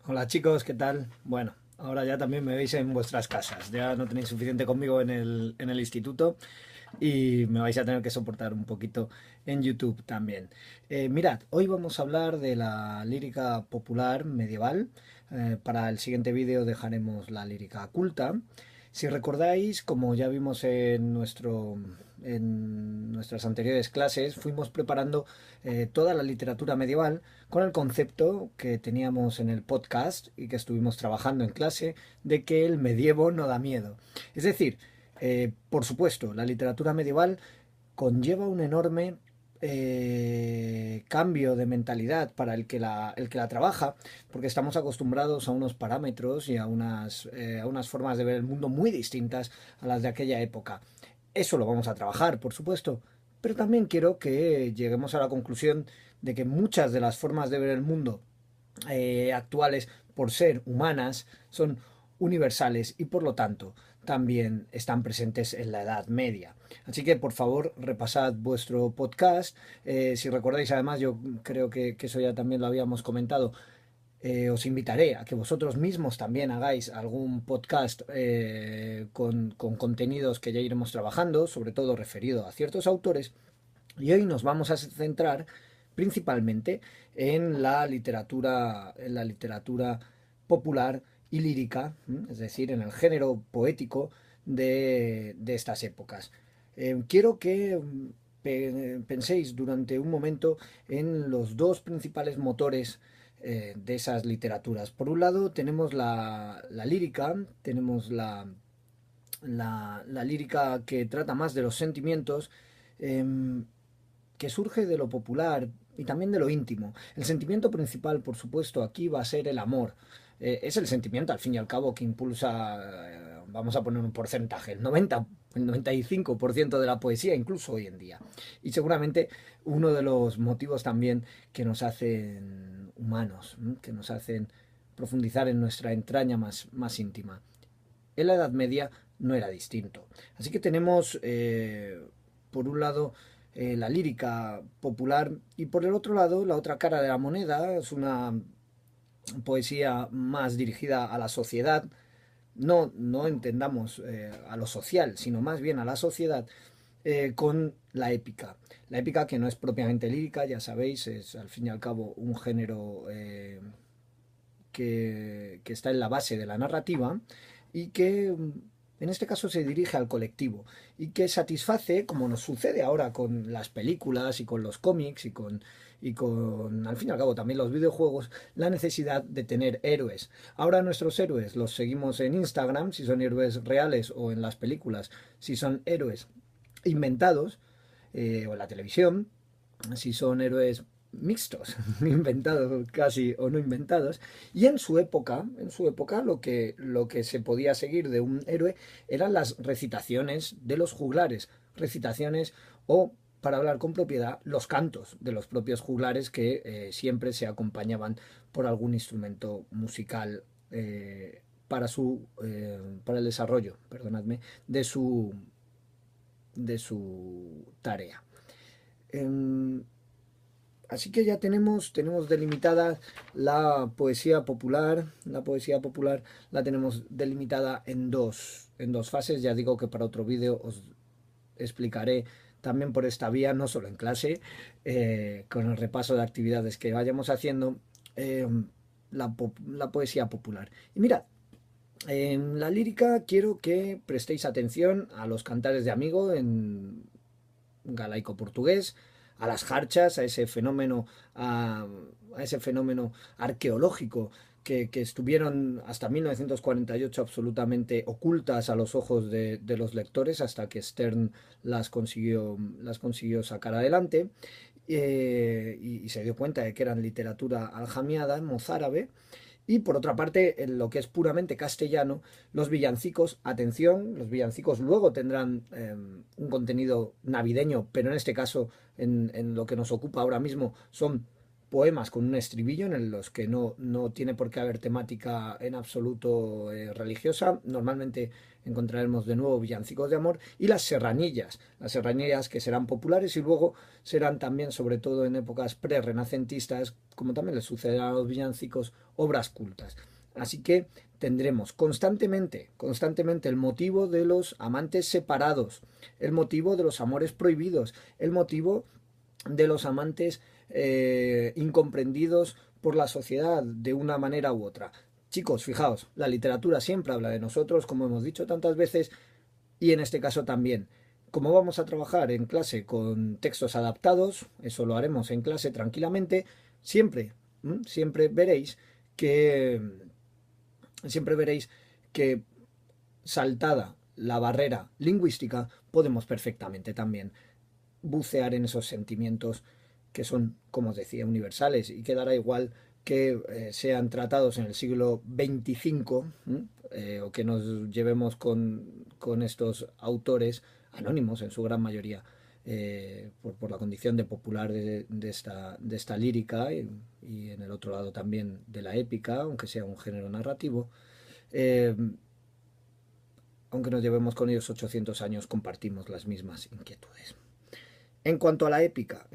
Hola chicos, ¿qué tal? Bueno, ahora ya también me veis en vuestras casas. Ya no tenéis suficiente conmigo en el instituto y me vais a tener que soportar un poquito en YouTube también. Mirad, hoy vamos a hablar de la lírica popular medieval. Para el siguiente vídeo dejaremos la lírica culta. Si recordáis, como ya vimos en nuestras anteriores clases, fuimos preparando toda la literatura medieval con el concepto que teníamos en el podcast y que estuvimos trabajando en clase de que el medievo no da miedo. Es decir, por supuesto, la literatura medieval conlleva un enorme cambio de mentalidad para el que la trabaja, porque estamos acostumbrados a unos parámetros y a unas formas de ver el mundo muy distintas a las de aquella época. Eso lo vamos a trabajar, por supuesto, pero también quiero que lleguemos a la conclusión de que muchas de las formas de ver el mundo actuales, por ser humanas, son universales y por lo tanto también están presentes en la Edad Media. Así que por favor repasad vuestro podcast. Si recordáis, además, yo creo que eso ya también lo habíamos comentado. Os invitaré a que vosotros mismos también hagáis algún podcast con contenidos que ya iremos trabajando, sobre todo referido a ciertos autores. Y hoy nos vamos a centrar principalmente en la literatura popular y lírica, es decir, en el género poético de estas épocas. Quiero que penséis durante un momento en los dos principales motores de esas literaturas. Por un lado tenemos la lírica, tenemos la lírica que trata más de los sentimientos, em, que surge de lo popular y también de lo íntimo. El sentimiento principal, por supuesto, aquí va a ser el amor. Es el sentimiento, al fin y al cabo, que impulsa, vamos a poner un porcentaje, el 95% de la poesía, incluso hoy en día. Y seguramente uno de los motivos también que nos hacen humanos, que nos hacen profundizar en nuestra entraña más íntima. En la Edad Media no era distinto. Así que tenemos, por un lado, la lírica popular y por el otro lado, la otra cara de la moneda es una poesía más dirigida a la sociedad. No entendamos a lo social, sino más bien a la sociedad, con la épica. La épica, que no es propiamente lírica, ya sabéis, es al fin y al cabo un género que está en la base de la narrativa y que en este caso se dirige al colectivo y que satisface, como nos sucede ahora con las películas y con los cómics y con, al fin y al cabo, también los videojuegos, la necesidad de tener héroes. Ahora nuestros héroes los seguimos en Instagram, si son héroes reales, o en las películas, si son héroes inventados, o en la televisión, si son héroes mixtos, inventados casi o no inventados, y en su época lo que se podía seguir de un héroe eran las recitaciones de los juglares, recitaciones o, para hablar con propiedad, los cantos de los propios juglares que siempre se acompañaban por algún instrumento musical para el desarrollo, perdonadme, de su tarea. Em, Así que ya tenemos delimitada la poesía popular. La poesía popular la tenemos delimitada en dos fases. Ya digo que para otro vídeo os explicaré también por esta vía, no solo en clase, con el repaso de actividades que vayamos haciendo, eh, la poesía popular. Y mirad, en la lírica quiero que prestéis atención a los cantares de amigo en galaico portugués, a las jarchas, a ese fenómeno arqueológico que estuvieron hasta 1948 absolutamente ocultas a los ojos de los lectores, hasta que Stern las consiguió sacar adelante, y se dio cuenta de que eran literatura aljamiada, mozárabe. Y por otra parte, en lo que es puramente castellano, los villancicos, atención, los villancicos luego tendrán un contenido navideño, pero en este caso, en lo que nos ocupa ahora mismo, son poemas con un estribillo en los que no tiene por qué haber temática en absoluto religiosa. Normalmente encontraremos de nuevo villancicos de amor y las serranillas que serán populares y luego serán también, sobre todo en épocas pre-renacentistas, como también les sucederá a los villancicos, obras cultas. Así que tendremos constantemente el motivo de los amantes separados, el motivo de los amores prohibidos, el motivo de los amantes incomprendidos por la sociedad de una manera u otra. Chicos, fijaos, la literatura siempre habla de nosotros, como hemos dicho tantas veces, y en este caso también. Como vamos a trabajar en clase con textos adaptados, eso lo haremos en clase tranquilamente, siempre, siempre veréis que siempre veréis que saltada la barrera lingüística podemos perfectamente también bucear en esos sentimientos que son, como os decía, universales y que dará igual que sean tratados en el siglo XXV o que nos llevemos con estos autores anónimos en su gran mayoría por la condición de popular de esta lírica y en el otro lado también de la épica, aunque sea un género narrativo. Eh, Aunque nos llevemos con ellos 800 años, compartimos las mismas inquietudes. En cuanto a la épica,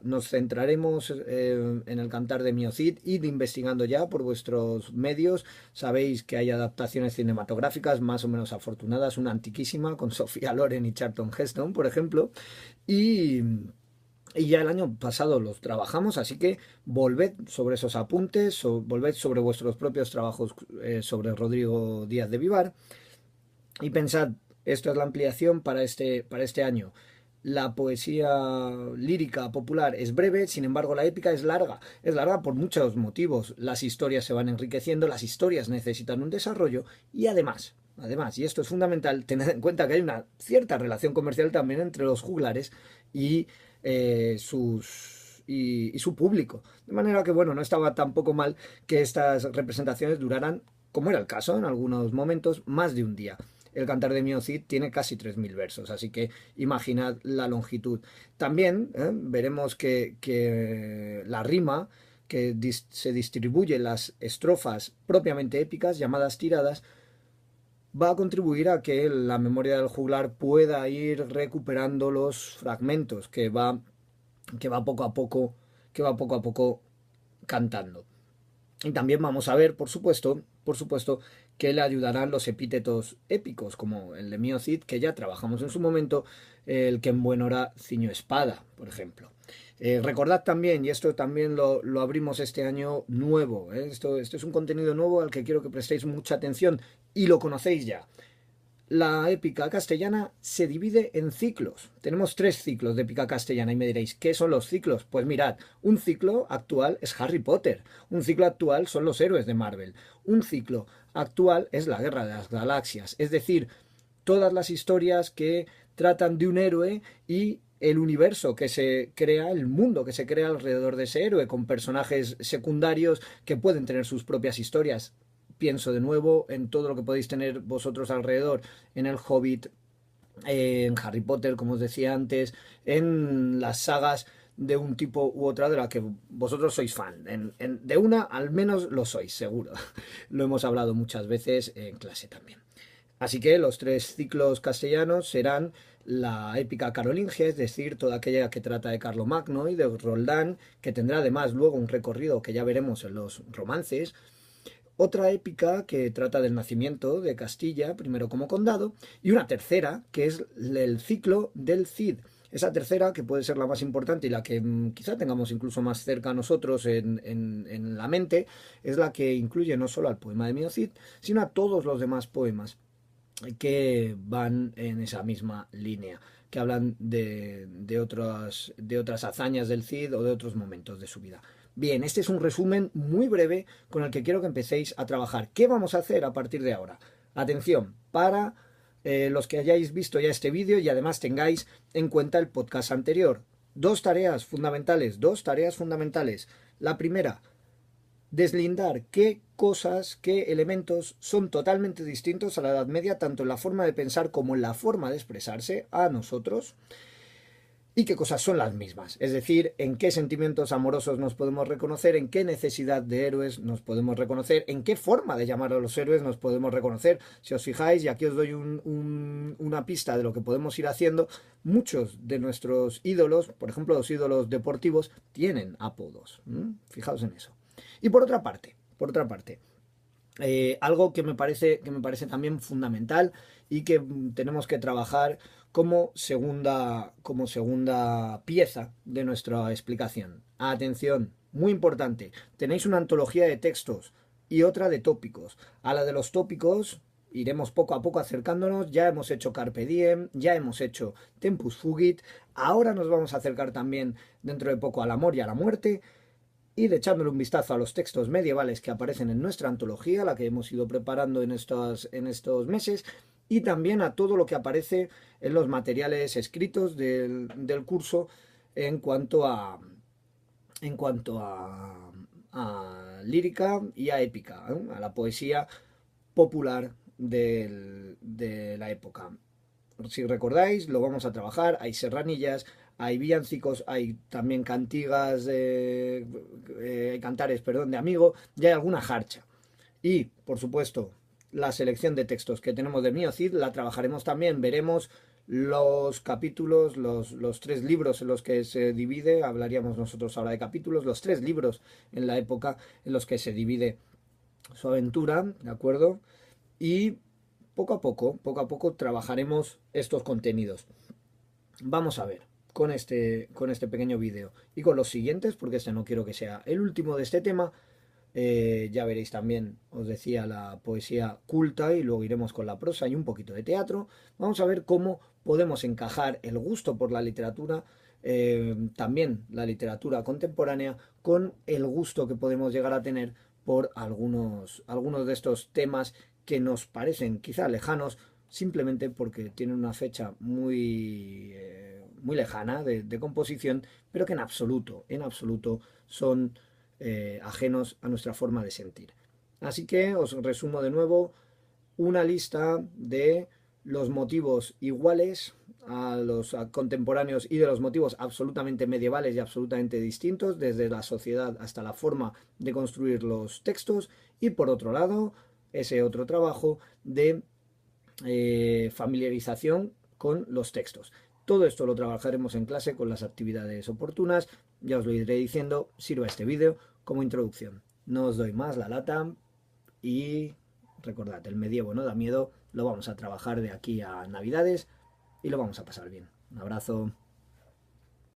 nos centraremos en el Cantar de Miocid, id investigando ya por vuestros medios. Sabéis que hay adaptaciones cinematográficas más o menos afortunadas, una antiquísima con Sofía Loren y Charlton Heston, por ejemplo, y, y ya el año pasado los trabajamos, así que volved sobre esos apuntes, volved sobre vuestros propios trabajos sobre Rodrigo Díaz de Vivar y pensad, esto es la ampliación para este año. La poesía lírica popular es breve, sin embargo la épica es larga. Es larga por muchos motivos. Las historias se van enriqueciendo, las historias necesitan un desarrollo y además, y esto es fundamental, tened en cuenta que hay una cierta relación comercial también entre los juglares y y su público. De manera que, bueno, no estaba tampoco mal que estas representaciones duraran, como era el caso en algunos momentos, más de un día. El Cantar de Miocid tiene casi 3.000 versos, así que imaginad la longitud. También veremos que la rima, que se distribuye en las estrofas propiamente épicas, llamadas tiradas, va a contribuir a que la memoria del juglar pueda ir recuperando los fragmentos que va poco a poco, que va poco a poco cantando. Y también vamos a ver, por supuesto, que le ayudarán los epítetos épicos, como el de Miocid, que ya trabajamos en su momento, el que en buen hora ciñó espada, por ejemplo. Recordad también, y esto también lo abrimos este año nuevo, esto es un contenido nuevo al que quiero que prestéis mucha atención y lo conocéis ya. La épica castellana se divide en ciclos. Tenemos 3 ciclos de épica castellana y me diréis, ¿qué son los ciclos? Pues mirad, un ciclo actual es Harry Potter, un ciclo actual son los héroes de Marvel, un ciclo actual es la Guerra de las Galaxias, es decir, todas las historias que tratan de un héroe y el universo que se crea, el mundo que se crea alrededor de ese héroe, con personajes secundarios que pueden tener sus propias historias. Pienso de nuevo en todo lo que podéis tener vosotros alrededor, en el Hobbit, en Harry Potter, como os decía antes, en las sagas de un tipo u otra de la que vosotros sois fan. De una al menos lo sois, seguro. Lo hemos hablado muchas veces en clase también. Así que los 3 ciclos castellanos serán la épica carolingia, es decir, toda aquella que trata de Carlomagno y de Roldán, que tendrá además luego un recorrido que ya veremos en los romances. Otra épica que trata del nacimiento de Castilla, primero como condado, y una tercera que es el ciclo del Cid. Esa tercera, que puede ser la más importante y la que quizá tengamos incluso más cerca a nosotros en la mente, es la que incluye no solo al poema de Miocid, sino a todos los demás poemas que van en esa misma línea, que hablan de otras hazañas del Cid o de otros momentos de su vida. Bien, este es un resumen muy breve con el que quiero que empecéis a trabajar. ¿Qué vamos a hacer a partir de ahora? Atención, para los que hayáis visto ya este vídeo y además tengáis en cuenta el podcast anterior. Dos tareas fundamentales. La primera, deslindar qué cosas, qué elementos son totalmente distintos a la Edad Media, tanto en la forma de pensar como en la forma de expresarse a nosotros. y qué cosas son las mismas. Es decir, en qué sentimientos amorosos nos podemos reconocer, en qué necesidad de héroes nos podemos reconocer, en qué forma de llamar a los héroes nos podemos reconocer. Si os fijáis, y aquí os doy una pista de lo que podemos ir haciendo, muchos de nuestros ídolos, por ejemplo los ídolos deportivos, tienen apodos. Fijaos en eso. Y por otra parte, algo que me parece también fundamental y que tenemos que trabajar como segunda pieza de nuestra explicación. Atención, muy importante, tenéis una antología de textos y otra de tópicos. A la de los tópicos iremos poco a poco acercándonos, ya hemos hecho Carpe Diem, ya hemos hecho Tempus Fugit, ahora nos vamos a acercar también dentro de poco al amor y a la muerte, ir echándole un vistazo a los textos medievales que aparecen en nuestra antología, la que hemos ido preparando en estos meses, y también a todo lo que aparece en los materiales escritos del curso en cuanto a, a lírica y a épica, a la poesía popular de la época. Si recordáis, lo vamos a trabajar, hay serranillas, hay villancicos, hay también cantigas, cantares, perdón, de amigo, y hay alguna jarcha. Y, por supuesto, la selección de textos que tenemos de Miocid la trabajaremos también, veremos los capítulos, los tres libros en los que se divide, hablaríamos nosotros ahora de capítulos, los tres libros en la época en los que se divide su aventura, ¿de acuerdo? Y poco a poco trabajaremos estos contenidos. Vamos a ver con este pequeño vídeo y con los siguientes, porque este no quiero que sea el último de este tema. Ya veréis también, os decía, la poesía culta y luego iremos con la prosa y un poquito de teatro. Vamos a ver cómo podemos encajar el gusto por la literatura, también la literatura contemporánea, con el gusto que podemos llegar a tener por algunos de estos temas que nos parecen quizá lejanos, simplemente porque tienen una fecha muy lejana de composición, pero que en absoluto son ajenos a nuestra forma de sentir. Así que os resumo de nuevo una lista de los motivos iguales a los contemporáneos y de los motivos absolutamente medievales y absolutamente distintos, desde la sociedad hasta la forma de construir los textos, y por otro lado, ese otro trabajo de familiarización con los textos. Todo esto lo trabajaremos en clase con las actividades oportunas, ya os lo iré diciendo, sirva este vídeo como introducción. No os doy más la lata y recordad, el medievo no da miedo, lo vamos a trabajar de aquí a Navidades y lo vamos a pasar bien. Un abrazo.